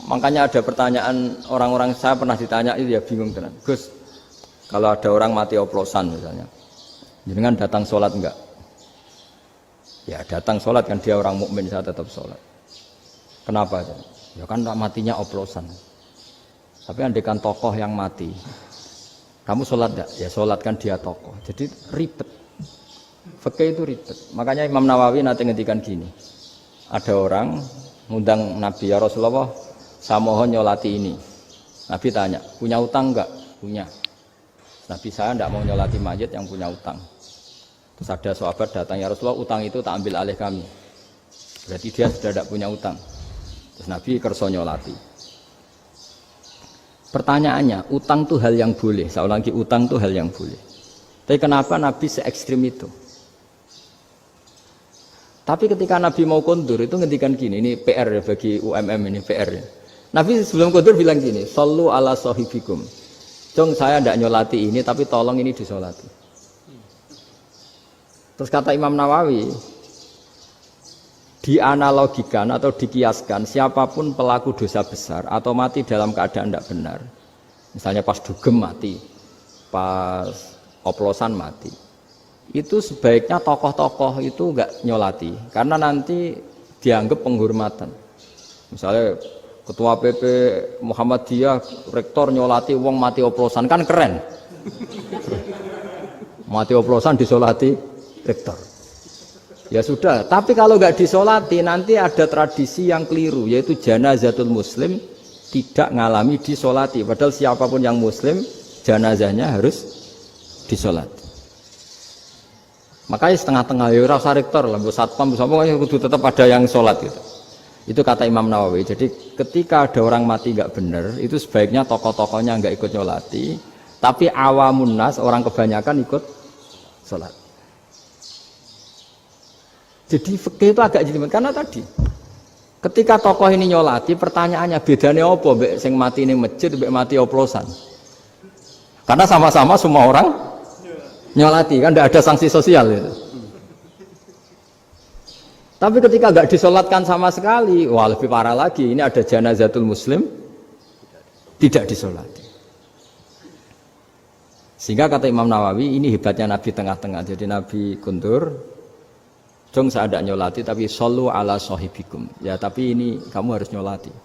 Makanya ada pertanyaan orang-orang, saya pernah ditanya itu ya bingung tenan. Gus, kalau ada orang mati oplosan misalnya, jenengan datang sholat enggak? Ya datang sholat kan, dia orang mukmin, saya tetap sholat. Kenapa? Ya kan matinya oplosan. Tapi andaikan tokoh yang mati, kamu sholat enggak? Ya sholat kan dia tokoh. Jadi ribet. Fikih itu ribet. Makanya Imam Nawawi nanti ngendikan gini. Ada orang ngundang Nabi, ya Rasulullah, saya mohon nyolati ini. Nabi tanya, punya utang enggak? Punya. Nabi, saya enggak mau nyolati mayit yang punya utang. Terus ada sahabat datang, ya Rasulullah, utang itu tak ambil alih kami. Berarti dia sudah tidak punya utang. Terus Nabi kerso nyolati. Pertanyaannya, utang itu hal yang boleh. Saya ulangi, utang itu hal yang boleh. Tapi kenapa Nabi se-ekstrim itu? Tapi ketika Nabi mau kondur itu ngendikan gini, ini PR ya bagi UMM, ini PR ya. Nabi sebelum kondur bilang gini, sallu ala sahibikum. Jong saya tidak nyolati ini, tapi tolong ini disolati. Terus kata Imam Nawawi, dianalogikan atau dikiaskan siapapun pelaku dosa besar atau mati dalam keadaan tidak benar. Misalnya pas dugem mati, pas oplosan mati. Itu sebaiknya tokoh-tokoh itu enggak nyolati karena nanti dianggap penghormatan. Misalnya ketua PP Muhammadiyah rektor nyolati wong mati oplosan kan keren. Mati oplosan disolati rektor. Ya sudah, tapi kalau enggak disolati nanti ada tradisi yang keliru yaitu janazatul muslim tidak ngalami disolati padahal siapapun yang muslim janazahnya harus disolati. Makanya setengah-tengah ya rasa rektor lah, satpam pokoknya kudu tetap ada yang sholat gitu. Itu kata Imam Nawawi. Jadi ketika ada orang mati nggak benar, itu sebaiknya tokoh-tokohnya nggak ikut nyolati, tapi awamun nas orang kebanyakan ikut sholat. Jadi fikih itu agak jelimet karena tadi ketika tokoh ini nyolati, pertanyaannya bedanya apa mbek sing mati ning masjid mbek mati oplosan? Karena sama-sama semua orang nyolati kan tidak ada sanksi sosial itu. Tapi ketika nggak disolatkan sama sekali, wah lebih parah lagi. Ini ada janazatul muslim tidak disolati. Sehingga kata Imam Nawawi ini hebatnya Nabi tengah-tengah. Jadi Nabi kundur, jong saya tidak nyolati tapi sallu ala sahibikum. Ya tapi ini kamu harus nyolati.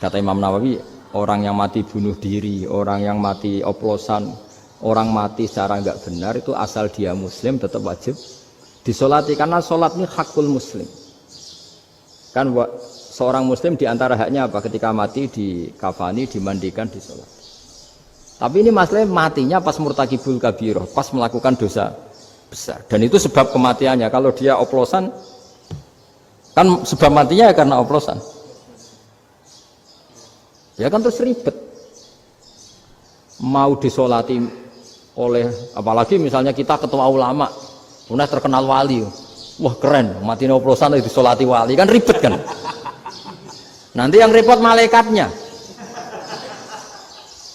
Kata Imam Nawawi, orang yang mati bunuh diri, orang yang mati oplosan, orang mati secara enggak benar itu asal dia muslim tetap wajib disolati karena sholat ini hakul muslim. Kan seorang muslim diantara haknya apa? Ketika mati dikafani, dimandikan, disolat. Tapi ini masalahnya matinya pas murtakibul kabiroh, pas melakukan dosa besar. Dan itu sebab kematiannya. Kalau dia oplosan, kan sebab matinya ya karena oplosan. Ya kan terus ribet. Mau disolati oleh apalagi misalnya kita ketua ulama, udah terkenal wali, wah keren, mati oplosan itu disolati wali kan ribet kan? Nanti yang repot malaikatnya.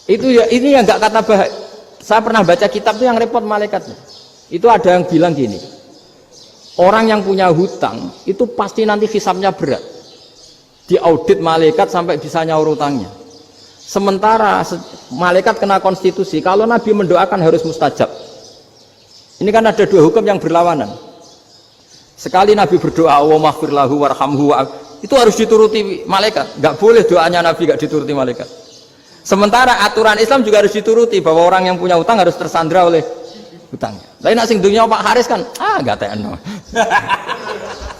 Itu ya ini yang nggak kata bahaya. Saya pernah baca kitab itu yang repot malaikatnya. Itu ada yang bilang gini, orang yang punya hutang itu pasti nanti hisabnya berat, diaudit malaikat sampai bisa nyaur hutangnya. Sementara malaikat kena konstitusi, kalau Nabi mendoakan harus mustajab. Ini kan ada dua hukum yang berlawanan. Sekali Nabi berdoa, Allahumma ighfir lahu warhamhu, itu harus dituruti malaikat. Enggak boleh doanya Nabi enggak dituruti malaikat. Sementara aturan Islam juga harus dituruti bahwa orang yang punya utang harus tersandra oleh hutangnya. Lain nak sing dunia Pak Haris kan, enggak tekno.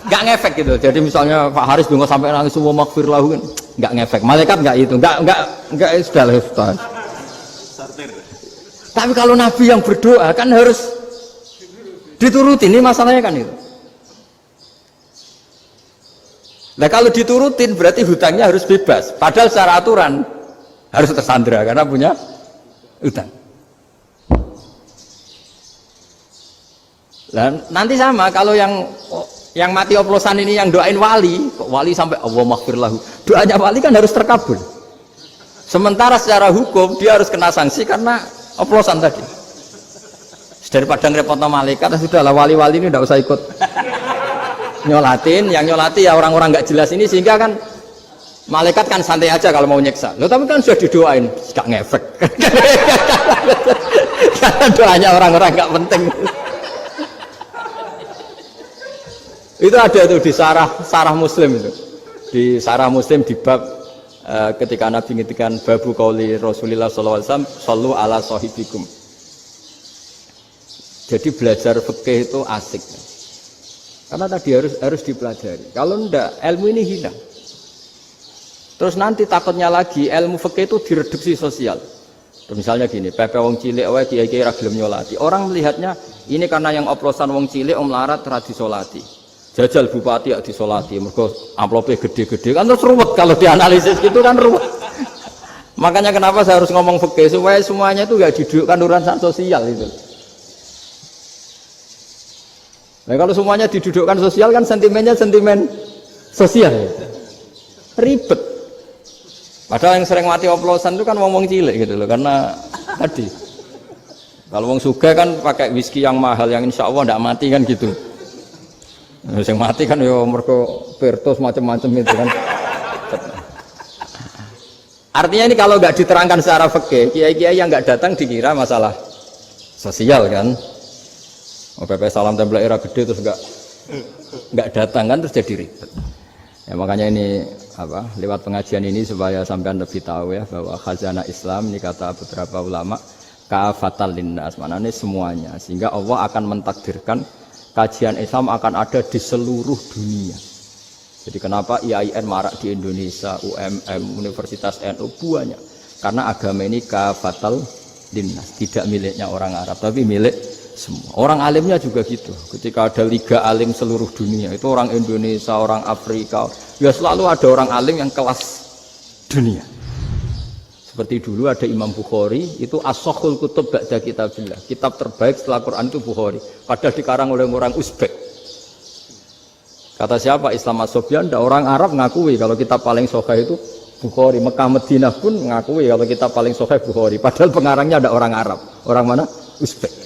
Enggak ngefek gitu. Jadi misalnya Pak Haris donga sampai nangis Allahumma ighfir lahu kan enggak ngefek. Malaikat enggak itu. Enggak sudah lah Ustaz. Tapi kalau Nabi yang berdoa kan harus dituruti. Ini masalahnya kan itu. Nah kalau diturutin berarti hutangnya harus bebas. Padahal secara aturan harus tersandra karena punya hutang. Dan nanti sama kalau yang mati oplosan ini yang doain wali, kok wali sampai Allahumma ighfir lahu. Doanya wali kan harus terkabul. Sementara secara hukum dia harus kena sanksi karena oplosan tadi. Daripada ngerepotno malaikat, sudahlah wali-wali ini tidak usah ikut nyolatin. Yang nyolati ya orang-orang nggak jelas ini, sehingga kan Malaikat kan santai aja kalau mau nyiksa. Loh tapi kan sudah didoain, gak ngefek. Karena doanya orang-orang gak penting. Itu ada tuh di sarah Muslim itu. Di sarah Muslim di bab ketika Nabi ngintikan babu qauli Rasulullah sallallahu alaihi wasallam sallu ala sahibikum. Jadi belajar fikih itu asik. Karena tadi harus dipelajari. Kalau enggak, ilmu ini hilang. Terus nanti takutnya lagi ilmu fikih itu direduksi sosial. Misalnya gini, pepe wong cilik wae kiai-kiai ra gelem nyolati. Orang melihatnya ini karena yang oplosan wong cilik om larat ra disolati. Jajal bupati ya disolati, mergo amplopnya gede-gede kan terus ruwet kalau dianalisis gitu kan ruwet. Makanya kenapa saya harus ngomong fikih supaya semuanya itu enggak didudukkan urusan sosial itu. Nah kalau semuanya didudukkan sosial kan sentimennya sentimen sosial. Ribet. Padahal yang sering mati oplosan itu kan wong cilik gitu loh, karena tadi kalau wong sugih kan pakai whisky yang mahal yang insya Allah tidak mati kan gitu. Yang mati kan ya mergo Virtus macam-macam itu kan. Artinya ini kalau nggak diterangkan secara fikih, kiai-kiai yang nggak datang dikira masalah sosial kan. PP salam tempel era gede terus nggak datang kan terus jadi ribet. Ya makanya ini apa lewat pengajian ini supaya sampean lebih tahu ya bahwa khazanah Islam ini kata beberapa ulama kafatal linnas, maknanya semuanya, sehingga Allah akan mentakdirkan kajian Islam akan ada di seluruh dunia. Jadi kenapa IAIN marak di Indonesia, UMM, Universitas NU banyak, karena agama ini kafatal linnas, tidak miliknya orang Arab tapi milik semua. Orang alimnya juga gitu. Ketika ada liga alim seluruh dunia, itu orang Indonesia, orang Afrika, ya selalu ada orang alim yang kelas dunia. Seperti dulu ada Imam Bukhari, itu as-sakhul kutub ba'da kitabillah. Kitab terbaik setelah Quran itu Bukhari. Padahal dikarang oleh orang Uzbek. Kata siapa? Islam As-Sobyan, ada orang Arab ngakui kalau kitab paling sahih itu Bukhari. Mekah Madinah pun ngakui kalau kitab paling sahih Bukhari. Padahal pengarangnya ada orang Arab. Orang mana? Uzbek.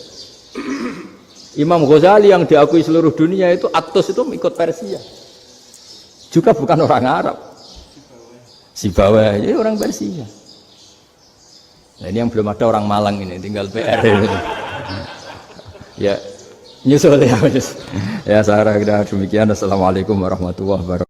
Imam Ghazali yang diakui seluruh dunia itu Atos itu ikut Persia, juga bukan orang Arab, Sibawayh jadi orang Persia. Nah, ini yang belum ada orang Malang ini, tinggal PR gitu. Ya nyusul ya, ya saya kira demikian. Assalamualaikum warahmatullahi wabarakatuh.